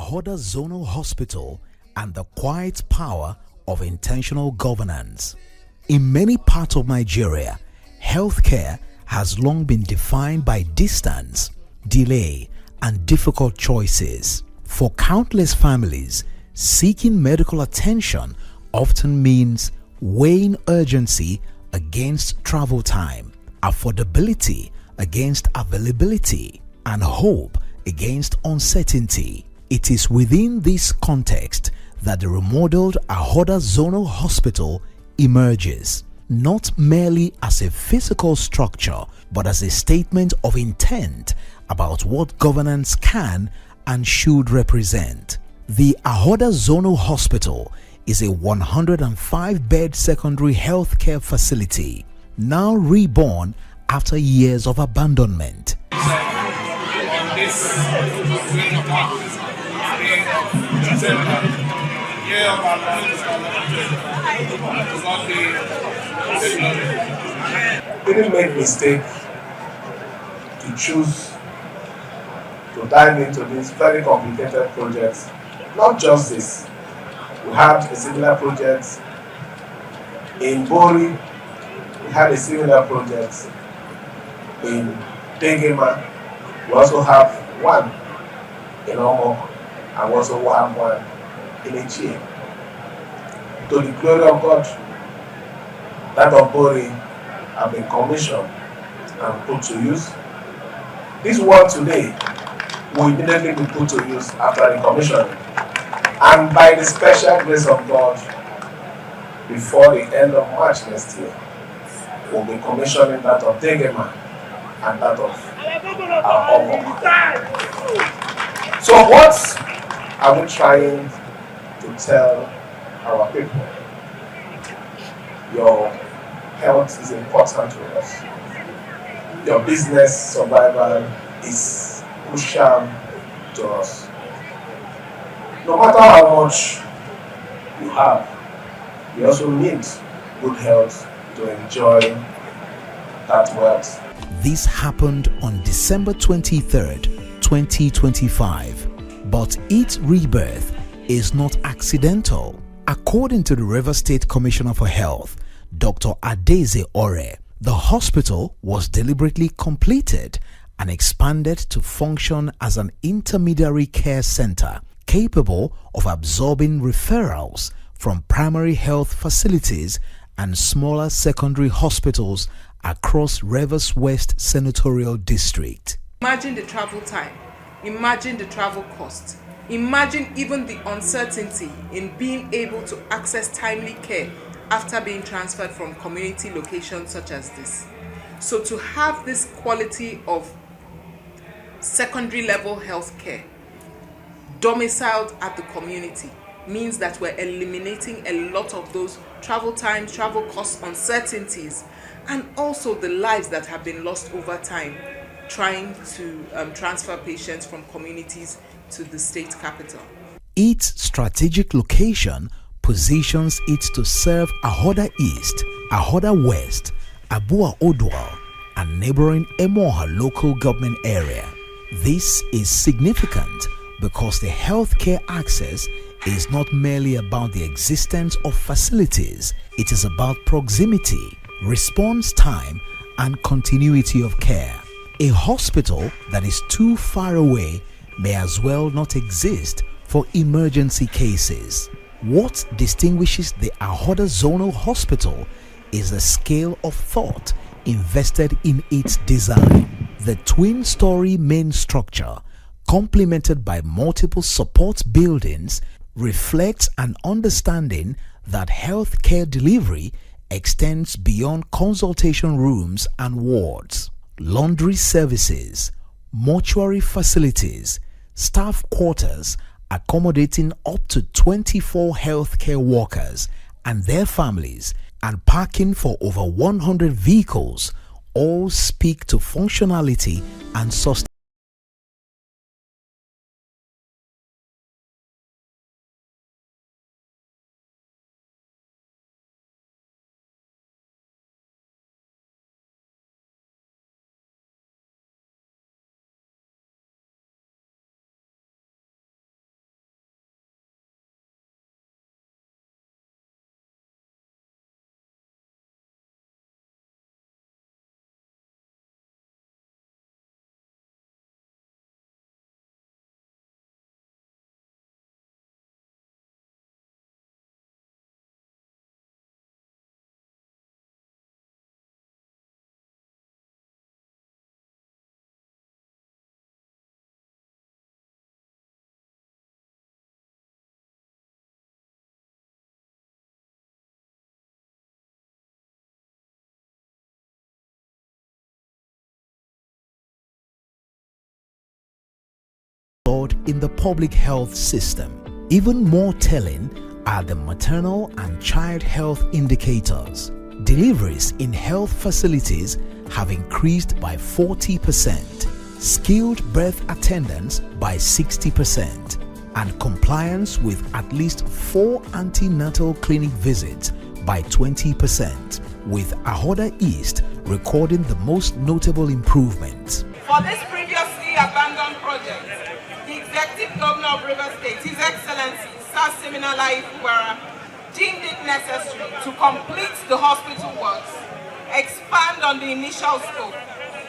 Ahoada Zonal Hospital and the quiet power of intentional governance. In many parts of Nigeria, healthcare has long been defined by distance, delay, and difficult choices. For countless families, seeking medical attention often means weighing urgency against travel time, affordability against availability, and hope against uncertainty. It is within this context that the remodeled Ahoada Zonal Hospital emerges, not merely as a physical structure, but as a statement of intent about what governance can and should represent. The Ahoada Zonal Hospital is a 105-bed secondary healthcare facility, now reborn after years of abandonment. We didn't make a mistake to choose to dive into this very complicated project. Not just this. We had a similar project in Bori. We had a similar project in Degema. We also have one in Omo, and we also have one in Echie. To the glory of God, that of Bori have been commissioned and put to use. This one today will immediately be put to use after the commissioning. And by the special grace of God, before the end of March next year, we'll be commissioning that of Degema and that of Omo. So what are we trying to tell our people? Your health is important to us. Your business survival is crucial to us. No matter how much you have, you also need good health to enjoy that wealth. This happened on December 23rd, 2025, but its rebirth is not accidental. According to the Rivers State Commissioner for Health, Dr. Iroele, the hospital was deliberately completed and expanded to function as an intermediary care center capable of absorbing referrals from primary health facilities and smaller secondary hospitals across Rivers West Senatorial District. Imagine the travel time, imagine the travel cost, imagine even the uncertainty in being able to access timely care after being transferred from community locations such as this. So to have this quality of secondary level health care domiciled at the community means that we're eliminating a lot of those travel times, travel costs, uncertainties, and also the lives that have been lost over time trying to transfer patients from communities to the state capital. Its strategic location positions it to serve Ahoada East, Ahoada West, Abua Odwal, and neighboring Emoha local government area. This is significant because the healthcare access is not merely about the existence of facilities, it is about proximity, response time, and continuity of care. A hospital that is too far away may as well not exist for emergency cases. What distinguishes the Ahoada Zonal Hospital is the scale of thought invested in its design. The twin-story main structure, complemented by multiple support buildings, reflects an understanding that healthcare delivery extends beyond consultation rooms and wards. Laundry services, mortuary facilities, staff quarters accommodating up to 24 healthcare workers and their families, and parking for over 100 vehicles all speak to functionality and sustainability. in the public health system. Even more telling are the maternal and child health indicators. Deliveries in health facilities have increased by 40%, skilled birth attendance by 60%, and compliance with at least 4 antenatal clinic visits by 20%, with Ahoada East recording the most notable improvements. For this previously abandoned project, the Executive Governor of Rivers State, His Excellency Sir Siminalayi Fubara, deemed it necessary to complete the hospital works, expand on the initial scope,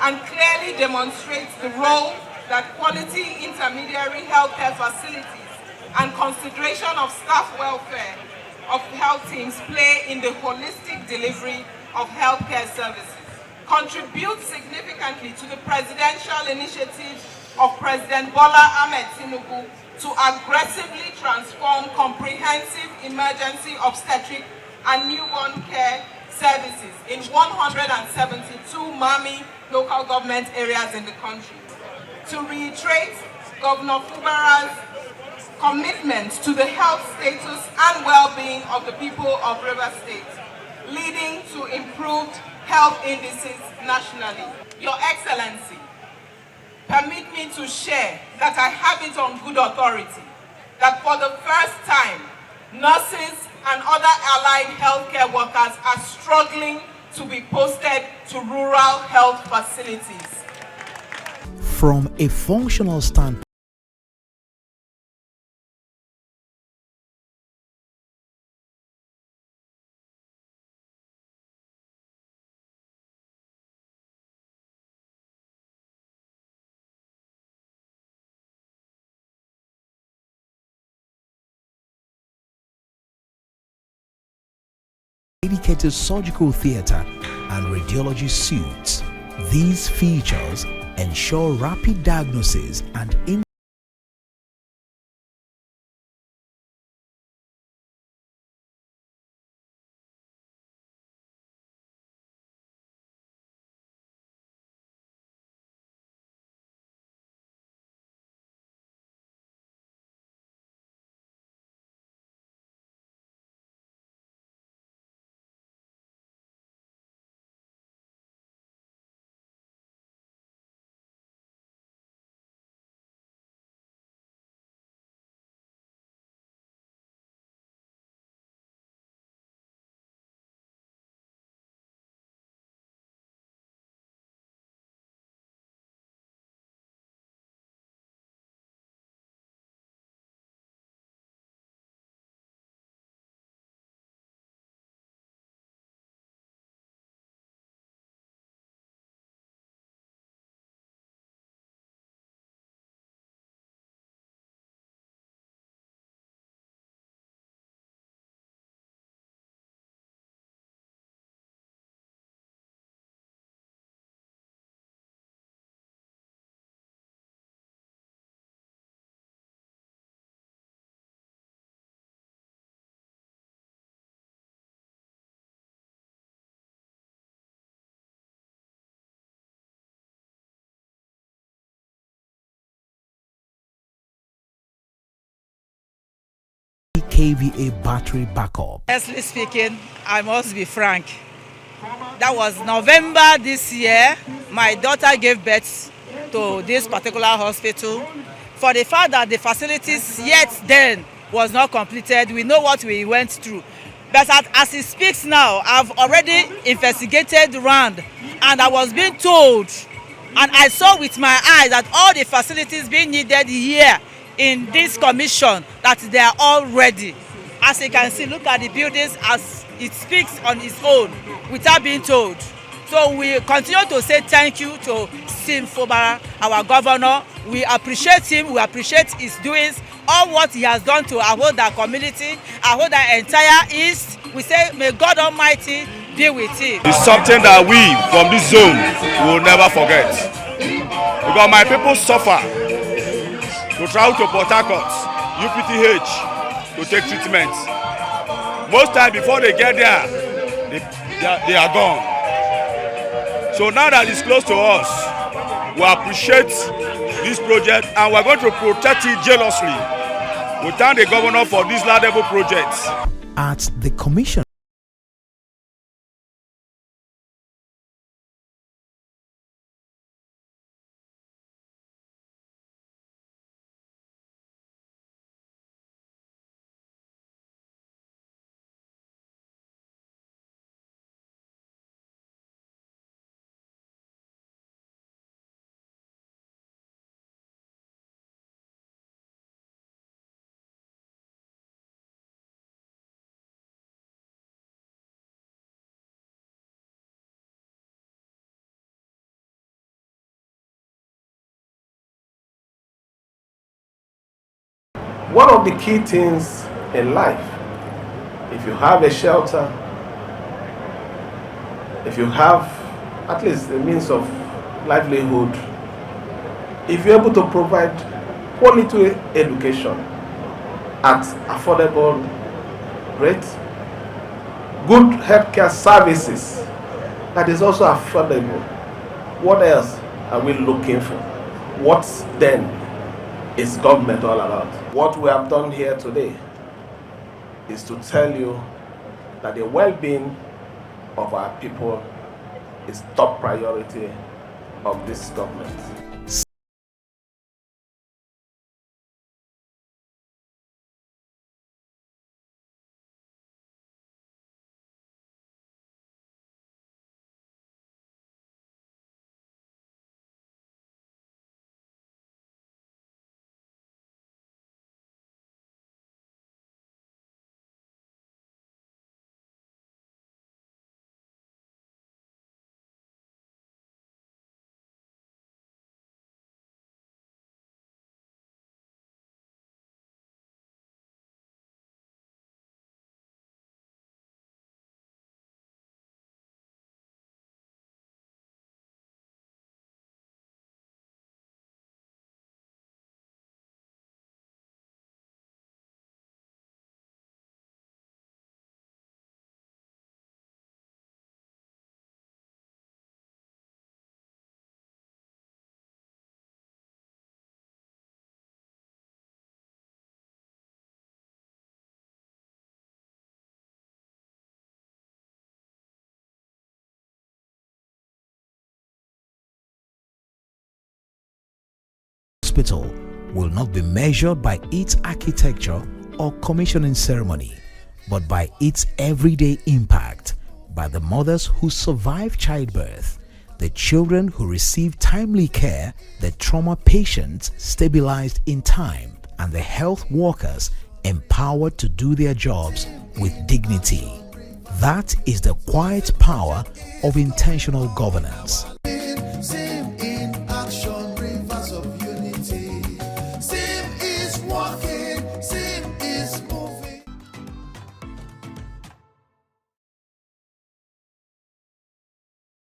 and clearly demonstrate the role that quality intermediary healthcare facilities and consideration of staff welfare of health teams play in the holistic delivery of healthcare services, contribute significantly to the presidential initiative of President Bola Ahmed Tinubu to aggressively transform comprehensive emergency obstetric and newborn care services in 172 MAMI local government areas in the country. To reiterate Governor Fubara's commitment to the health status and well-being of the people of Rivers State, leading to improved health indices nationally. Your Excellency, permit me to share that I have it on good authority that for the first time, nurses and other allied healthcare workers are struggling to be posted to rural health facilities. From a functional standpoint, dedicated surgical theater and radiology suites. These features ensure rapid diagnosis and kVA battery backup. Honestly speaking, I must be frank. That was November this year. My daughter gave birth to this particular hospital. For the fact that the facilities yet then was not completed, we know what we went through. But as it speaks now, I've already investigated around, and I was being told, and I saw with my eyes that all the facilities being needed here in this commission, that they are all ready. As you can see, look at the buildings as it speaks on its own without being told. So we continue to say thank you to Fubara, our governor. We appreciate him, we appreciate his doings, all what he has done to Ahoada community, Ahoada entire East. We say may God Almighty be with him. It's something that we from this zone will never forget. Because my people suffer to travel to Port Harcourt, UPTH, to take treatment. Most times before they get there, they are gone. So now that it's close to us, we appreciate this project, and we're going to protect it jealously. We thank the governor for this laudable project. At the commission, one of the key things in life, if you have a shelter, if you have at least a means of livelihood, if you're able to provide quality education at affordable rate, good healthcare services that is also affordable, what else are we looking for? What then is government all about? What we have done here today is to tell you that the well-being of our people is top priority of this government. Hospital will not be measured by its architecture or commissioning ceremony, but by its everyday impact, by the mothers who survive childbirth, the children who receive timely care, the trauma patients stabilized in time, and the health workers empowered to do their jobs with dignity. That is the quiet power of intentional governance.